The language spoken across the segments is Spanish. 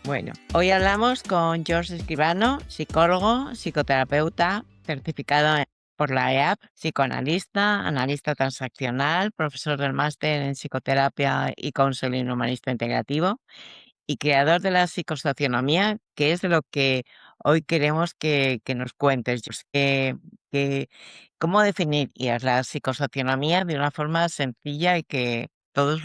Bueno, hoy hablamos con George Escribano, psicólogo, psicoterapeuta, certificado por la EAP, psicoanalista, analista transaccional, profesor del máster en psicoterapia y counseling humanista integrativo y creador de la psicosocionomía, que es de lo que hoy queremos que nos cuentes, George. Que- ¿Cómo definirías la psicosocionomía de una forma sencilla y que todo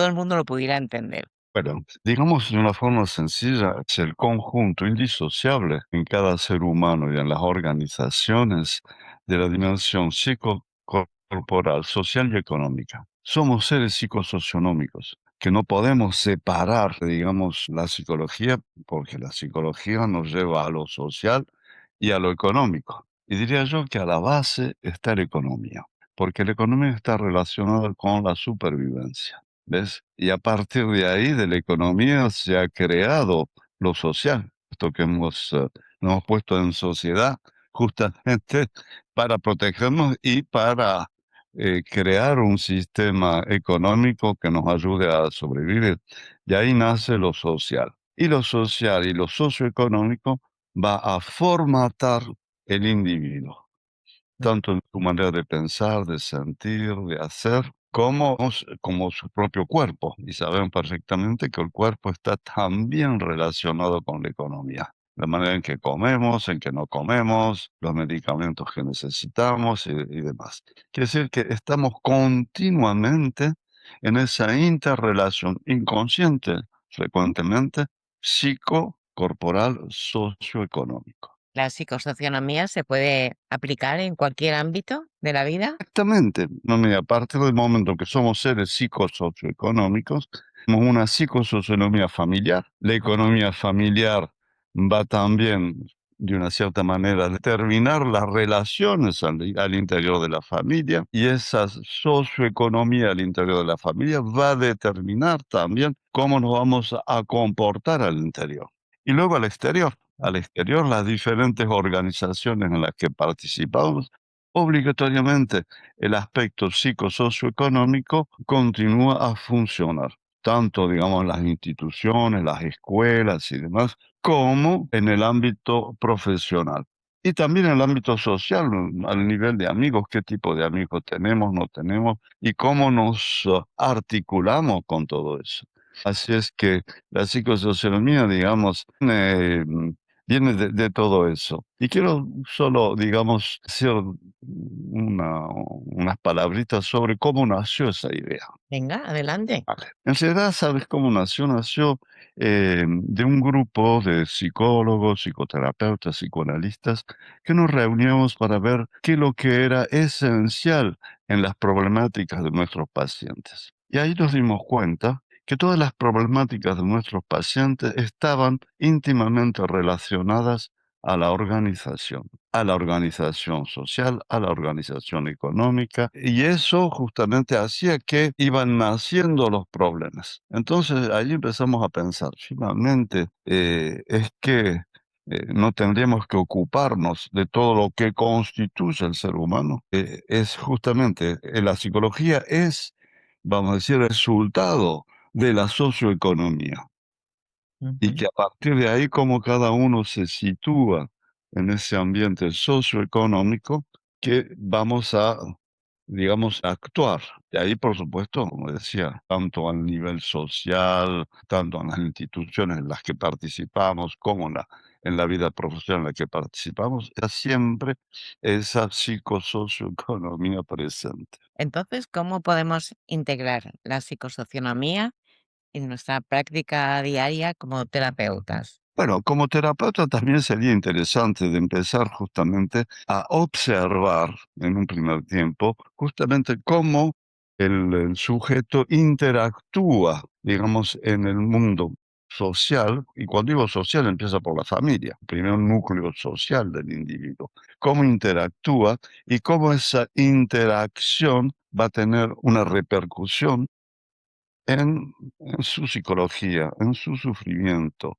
el mundo lo pudiera entender? Bueno, digamos de una forma sencilla, es el conjunto indisociable en cada ser humano y en las organizaciones de la dimensión psicocorporal, social y económica. Somos seres psicosocionómicos, que no podemos separar, digamos, la psicología, porque la psicología nos lleva a lo social y a lo económico. Y diría yo que a la base está la economía, porque la economía está relacionada con la supervivencia. ¿Ves? Y a partir de ahí, de la economía, se ha creado lo social, esto que nos hemos puesto en sociedad justamente para protegernos y para crear un sistema económico que nos ayude a sobrevivir. Y ahí nace lo social. Y lo social y lo socioeconómico va a formatar el individuo tanto en su manera de pensar, de sentir, de hacer, como su propio cuerpo. Y sabemos perfectamente que el cuerpo está también relacionado con la economía. La manera en que comemos, en que no comemos, los medicamentos que necesitamos y demás. Quiere decir que estamos continuamente en esa interrelación inconsciente, frecuentemente, psicocorporal, socioeconómico. ¿La psicosocionomía se puede aplicar en cualquier ámbito de la vida? Exactamente. No, mira, a partir del momento que somos seres psicosocioeconómicos, tenemos una psicosocionomía familiar. La economía familiar va también, de una cierta manera, a determinar las relaciones al interior de la familia, y esa socioeconomía al interior de la familia va a determinar también cómo nos vamos a comportar al interior. Y luego al exterior. Al exterior, las diferentes organizaciones en las que participamos obligatoriamente el aspecto psicosocioeconómico continúa a funcionar, tanto, digamos, en las instituciones, las escuelas y demás, como en el ámbito profesional. Y también en el ámbito social, al nivel de amigos, qué tipo de amigos tenemos, no tenemos, y cómo nos articulamos con todo eso. Así es que la psicosociología, digamos, viene de todo eso. Y quiero solo, digamos, hacer unas palabritas sobre cómo nació esa idea. Venga, adelante. Vale. En realidad, ¿sabes cómo nació? Nació de un grupo de psicólogos, psicoterapeutas, psicoanalistas, que nos reuníamos para ver qué es lo que era esencial en las problemáticas de nuestros pacientes. Y ahí nos dimos cuenta que todas las problemáticas de nuestros pacientes estaban íntimamente relacionadas a la organización social, a la organización económica, y eso justamente hacía que iban naciendo los problemas. Entonces ahí empezamos a pensar, finalmente, es que no tendríamos que ocuparnos de todo lo que constituye el ser humano. Es justamente, la psicología es, vamos a decir, el resultado de la socioeconomía. Y Ujú. que a partir de ahí, como cada uno se sitúa en ese ambiente socioeconómico, que vamos a, digamos, a actuar. De ahí, por supuesto, como decía, tanto al nivel social, tanto en las instituciones en las que participamos, como en la vida profesional en la que participamos, está siempre esa psicosocioeconomía presente. Entonces, ¿cómo podemos integrar la psicosocionomía en nuestra práctica diaria como terapeutas? Bueno, como terapeuta también sería interesante de empezar justamente a observar en un primer tiempo justamente cómo el sujeto interactúa, digamos, en el mundo social, y cuando digo social empieza por la familia, primero un núcleo social del individuo, cómo interactúa y cómo esa interacción va a tener una repercusión en su psicología, en su sufrimiento,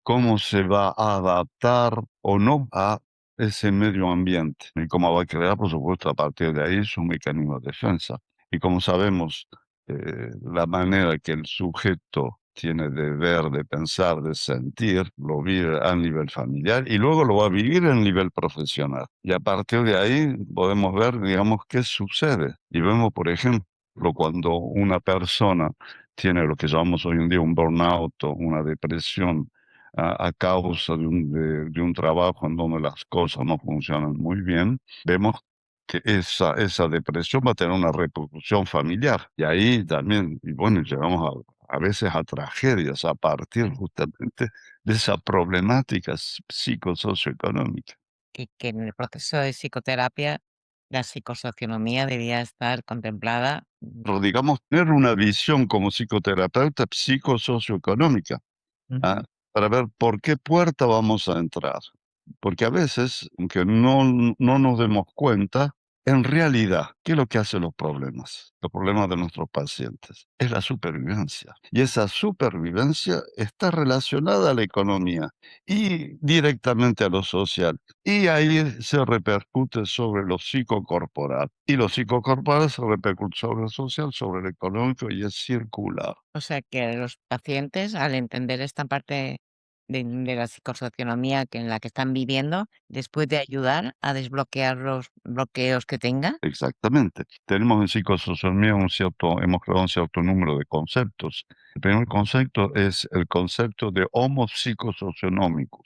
cómo se va a adaptar o no a ese medio ambiente y cómo va a crear, por supuesto, a partir de ahí su mecanismo de defensa. Y como sabemos, la manera que el sujeto tiene de ver, de pensar, de sentir, lo vive a nivel familiar y luego lo va a vivir a nivel profesional. Y a partir de ahí podemos ver, digamos, qué sucede. Y vemos, por ejemplo, cuando una persona tiene lo que llamamos hoy en día un burnout o una depresión a causa de un trabajo en donde las cosas no funcionan muy bien, vemos que esa depresión va a tener una repercusión familiar. Y ahí también, y bueno, llegamos a veces a tragedias a partir justamente de esa problemática psicosocioeconómica. Que en el proceso de psicoterapia la psicosocionomía debía estar contemplada. Pero digamos, tener una visión como psicoterapeuta psicosocioeconómica. Ah, Ujú. para ver por qué puerta vamos a entrar. Porque a veces, aunque no nos demos cuenta, en realidad, ¿qué es lo que hacen los problemas? Los problemas de nuestros pacientes. Es la supervivencia. Y esa supervivencia está relacionada a la economía y directamente a lo social. Y ahí se repercute sobre lo psicocorporal. Y lo psicocorporal se repercute sobre lo social, sobre lo económico y es circular. O sea que los pacientes, al entender esta parte de la psicosocionomía que en la que están viviendo, les puede ayudar a desbloquear los bloqueos que tengan. Exactamente. Tenemos en psicosociología hemos creado un cierto número de conceptos. El primer concepto es el concepto de homo psicosocionómicos,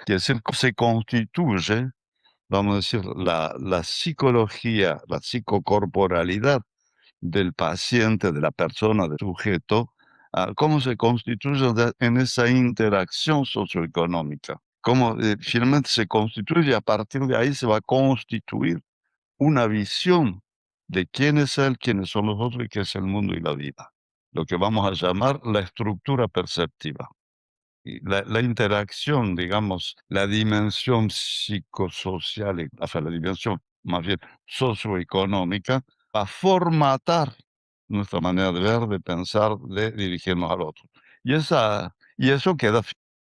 que es decir, se constituye, vamos a decir, la psicología, la psicocorporalidad del paciente, de la persona, del sujeto, cómo se constituye en esa interacción socioeconómica, cómo finalmente se constituye y a partir de ahí se va a constituir una visión de quién es él, quiénes son los otros y qué es el mundo y la vida. Lo que vamos a llamar la estructura perceptiva. Y la interacción, digamos, la dimensión psicosocial, o sea, la dimensión más bien socioeconómica, va a formatar nuestra manera de ver, de pensar, de dirigirnos al otro. Y eso queda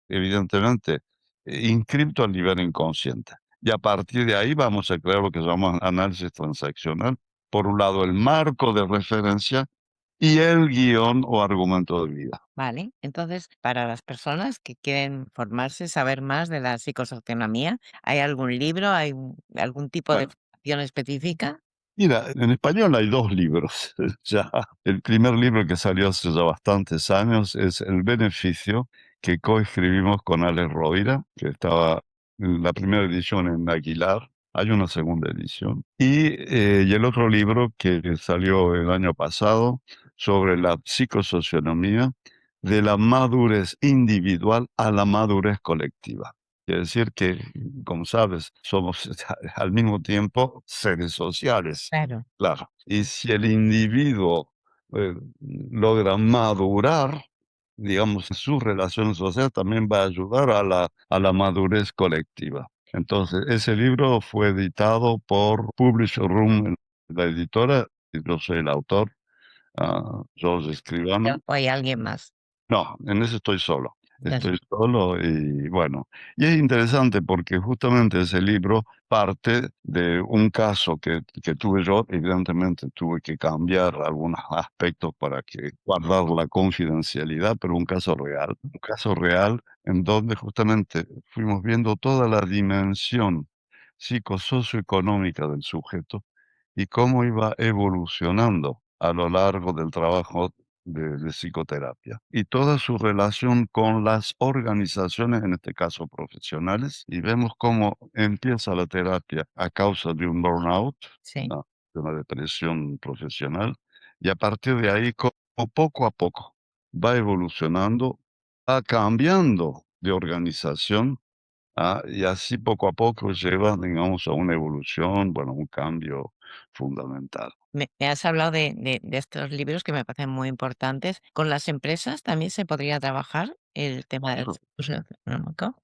evidentemente inscripto al nivel inconsciente. Y a partir de ahí vamos a crear lo que llamamos análisis transaccional. Por un lado, el marco de referencia y el guión o argumento de vida. Vale, entonces, para las personas que quieren formarse, saber más de la psicosocionomía, ¿hay algún libro, algún tipo de Bueno, formación específica? mira, en español hay 2 libros ya. El primer libro que salió hace ya bastantes años es El beneficio, que coescribimos con Alex Rovira, que estaba en la primera edición en Aguilar. Hay una segunda edición. Y el otro libro que salió el año pasado sobre la psicosocionomía, de la madurez individual a la madurez colectiva. Quiere decir que, como sabes, somos al mismo tiempo seres sociales, Claro. claro. Y si el individuo logra madurar, digamos, en sus relaciones sociales, también va a ayudar a la madurez colectiva. Entonces, ese libro fue editado por Publisher Room, la editora, y yo soy el autor, George Escribano. ¿O hay alguien más? No, en eso estoy solo. Entonces, Estoy solo y bueno, y es interesante porque justamente ese libro parte de un caso que tuve yo. Evidentemente tuve que cambiar algunos aspectos para que guardar la confidencialidad, pero un caso real en donde justamente fuimos viendo toda la dimensión psicosocioeconómica del sujeto y cómo iba evolucionando a lo largo del trabajo de psicoterapia y toda su relación con las organizaciones, en este caso profesionales, y vemos cómo empieza la terapia a causa de un burnout, sí. de una depresión profesional, y a partir de ahí, como poco a poco va evolucionando, va cambiando de organización. Y así poco a poco lleva, digamos, a una evolución, bueno, un cambio fundamental. Me has hablado de estos libros que me parecen muy importantes. ¿Con las empresas también se podría trabajar el tema del uso económico?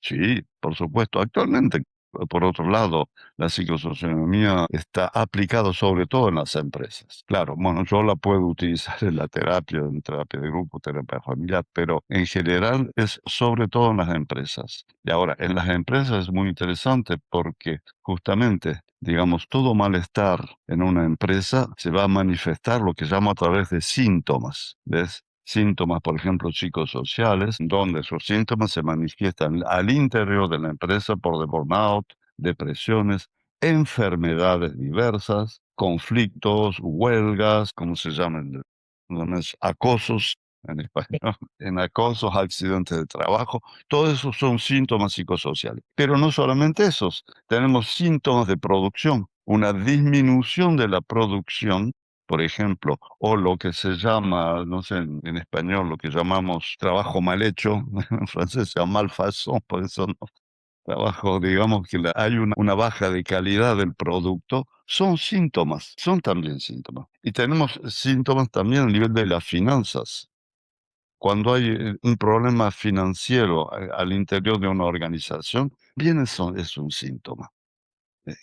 Sí, por supuesto. Actualmente, por otro lado, la psicosocionomía está aplicada sobre todo en las empresas. Claro, bueno, yo la puedo utilizar en terapia de grupo, terapia familiar, pero en general es sobre todo en las empresas. Y ahora, en las empresas es muy interesante porque justamente, digamos, todo malestar en una empresa se va a manifestar lo que llamo a través de síntomas, ¿ves? síntomas, por ejemplo, psicosociales, donde esos síntomas se manifiestan al interior de la empresa por de burnout, depresiones, enfermedades diversas, conflictos, huelgas, como se llaman, acosos en español, en acosos, accidentes de trabajo, todos esos son síntomas psicosociales. Pero no solamente esos, tenemos síntomas de producción, una disminución de la producción, por ejemplo, o lo que se llama, no sé, en español, lo que llamamos trabajo mal hecho, en francés se llama malfaçon, por eso no, trabajo, digamos que hay una baja de calidad del producto, son síntomas, son también síntomas. Y tenemos síntomas también a nivel de las finanzas. Cuando hay un problema financiero al interior de una organización, bien es un síntoma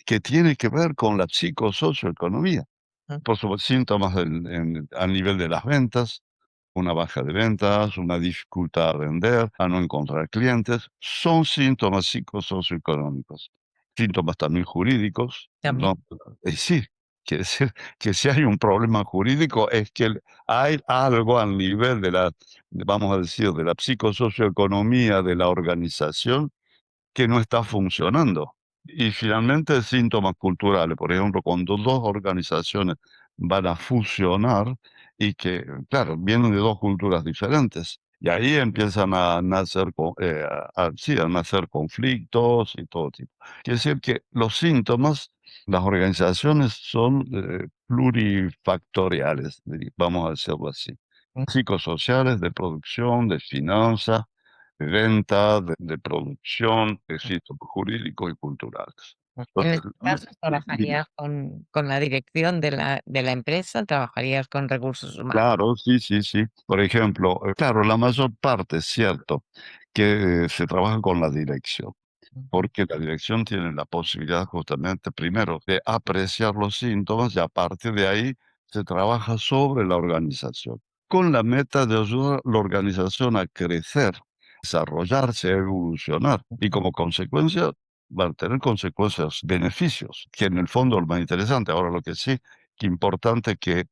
que tiene que ver con la psicosocioeconomía. Mm. Por supuesto, síntomas a nivel de las ventas, una baja de ventas, una dificultad a vender, a no encontrar clientes, son síntomas psicosocioeconómicos. Síntomas también jurídicos, También. ¿no? Sí, quiere decir que si hay un problema jurídico es que hay algo al nivel vamos a decir, de la psicosocioeconomía de la organización que no está funcionando. Y finalmente, síntomas culturales, por ejemplo, cuando dos organizaciones van a fusionar y que, claro, vienen de dos culturas diferentes. Y ahí empiezan a nacer, sí, a nacer conflictos y todo tipo. Quiere decir que los síntomas, las organizaciones son plurifactoriales, vamos a decirlo así. Psicosociales, de producción, de finanzas, de venta, de producción, de sitios jurídicos y culturales. En Entonces, este caso, dime. ¿trabajarías con la dirección de la empresa? ¿Trabajarías con recursos humanos? Claro, sí, sí, sí. Por ejemplo, claro, la mayor parte es cierto que se trabaja con la dirección, Ujú. porque la dirección tiene la posibilidad justamente, primero, de apreciar los síntomas y a partir de ahí se trabaja sobre la organización, con la meta de ayudar a la organización a crecer, desarrollarse, evolucionar y como consecuencia va a tener consecuencias, beneficios, que en el fondo es lo más interesante. Ahora lo que sí, que importante que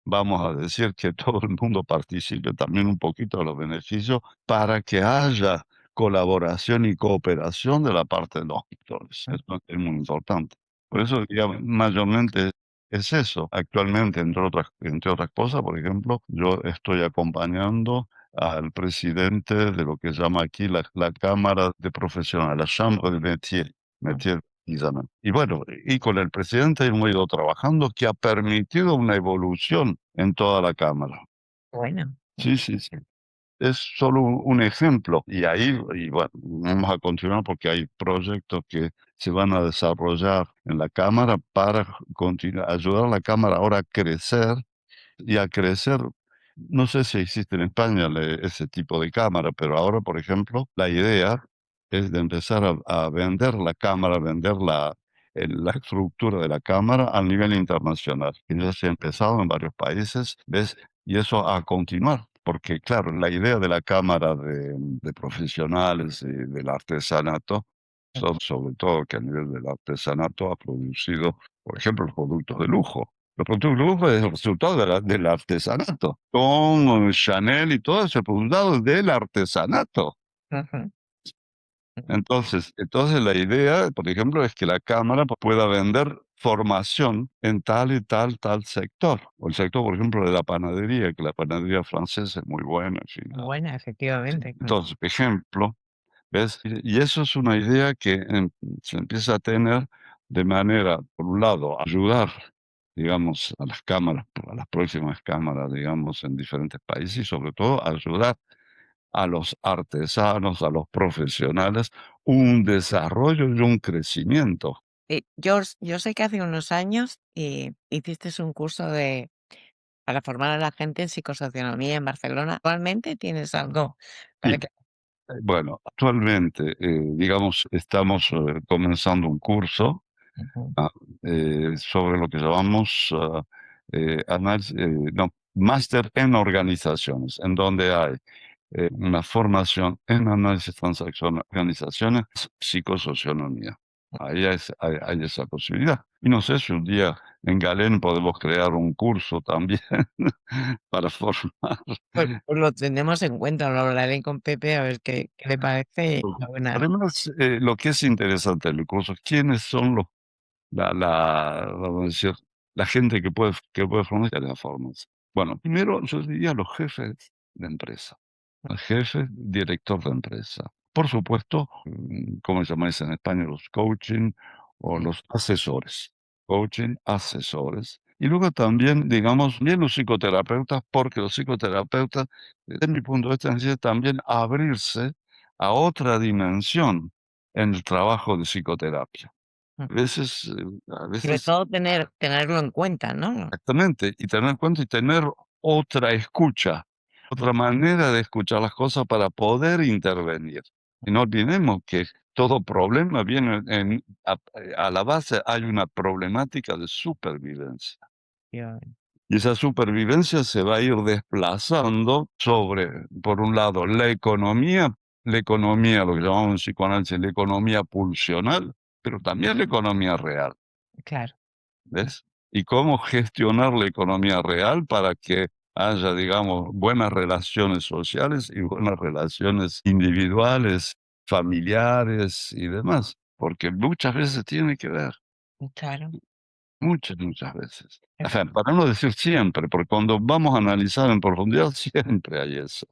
vamos a decir que todo el mundo participe también un poquito de los beneficios para que haya colaboración y cooperación de la parte de los actores. Eso es muy importante. Por eso, digamos, mayormente es eso. Actualmente, entre otras cosas, por ejemplo, yo estoy acompañando al presidente de lo que se llama aquí la Cámara de Profesionales, la Chambre de Métier precisamente. Y bueno, y con el presidente hemos ido trabajando que ha permitido una evolución en toda la Cámara. Bueno, Sí, sí, sí. Es solo un ejemplo. Y ahí, y bueno, vamos a continuar porque hay proyectos que se van a desarrollar en la Cámara para continuar, ayudar a la Cámara ahora a crecer y a crecer. No sé si existe en España ese tipo de cámara, pero ahora, por ejemplo, la idea es de empezar a vender la cámara, vender la estructura de la cámara a nivel internacional. Y ya se ha empezado en varios países, ¿ves? Y eso a continuar, porque claro, la idea de la cámara de profesionales y del artesanato, sobre todo que a nivel del artesanato ha producido, por ejemplo, productos de lujo. Los productos de lujo es el resultado del artesanato. Con Chanel y todo eso, el resultado del artesanato. ujú. Entonces la idea, por ejemplo, es que la Cámara pueda vender formación en tal y tal sector. O el sector, por ejemplo, de la panadería, que la panadería francesa es muy buena, en fin. Buena, Sí. efectivamente. Entonces, por ejemplo, ¿ves? Y eso es una idea que se empieza a tener de manera, por un lado, ayudar, digamos, a las cámaras, a las próximas cámaras, digamos, en diferentes países y sobre todo ayudar a los artesanos, a los profesionales, un desarrollo y un crecimiento. George, yo sé que hace unos años hiciste un curso para formar a la gente en psicosocionomía en Barcelona. ¿Actualmente tienes algo para Sí, que... bueno, actualmente, digamos, estamos comenzando un curso Ujú. ah, sobre lo que llamamos no, máster en organizaciones, en donde hay una formación en análisis transaccional, organizaciones, psicosocionomía. Hay esa posibilidad. Y no sé si un día en Galén podemos crear un curso también para formar. Pues lo tendremos en cuenta, lo hablaré con Pepe a ver qué le parece y Además, lo que es interesante del curso, ¿quiénes son vamos a decir, la gente que puede formar de las formas? Bueno, primero yo diría los jefes de empresa, el jefe, director de empresa. Por supuesto, ¿cómo llamáis en España? Los coaching o Sí, los asesores. Coaching, asesores. Y luego también, digamos, bien los psicoterapeutas, porque los psicoterapeutas, desde mi punto de vista, necesitan también abrirse a otra dimensión en el trabajo de psicoterapia. mm. A Sobre veces todo tenerlo en cuenta, ¿no? exactamente, y tener en cuenta y tener otra escucha, otra manera de escuchar las cosas para poder intervenir. Y no olvidemos que todo problema viene a la base hay una problemática de supervivencia. Efectivamente. Y esa supervivencia se va a ir desplazando sobre, por un lado, la economía, lo que llamamos en psicoanálisis, la economía pulsional, pero también la economía real. Claro, ¿Ves? Y cómo gestionar la economía real para que haya, digamos, buenas relaciones sociales y buenas relaciones individuales, familiares y demás, porque muchas veces tiene que ver, claro. muchas veces. O sea, para no decir siempre, porque cuando vamos a analizar en profundidad siempre hay eso.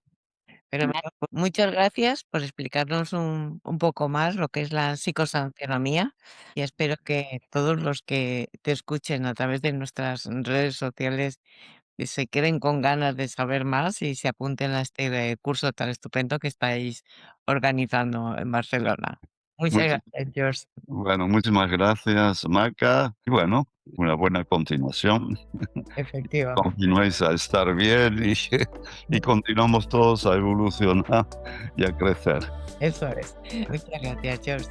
Pero nada, pues muchas gracias por explicarnos un poco más lo que es la psicosancionomía y espero que todos los que te escuchen a través de nuestras redes sociales se queden con ganas de saber más y se apunten a este curso tan estupendo que estáis organizando en Barcelona. Muchas Muchas, gracias, George. bueno, muchísimas gracias, Maca. Y bueno, una buena continuación. Efectivamente. Continuéis a estar bien y continuamos todos a evolucionar y a crecer. Eso es. Muchas gracias, George.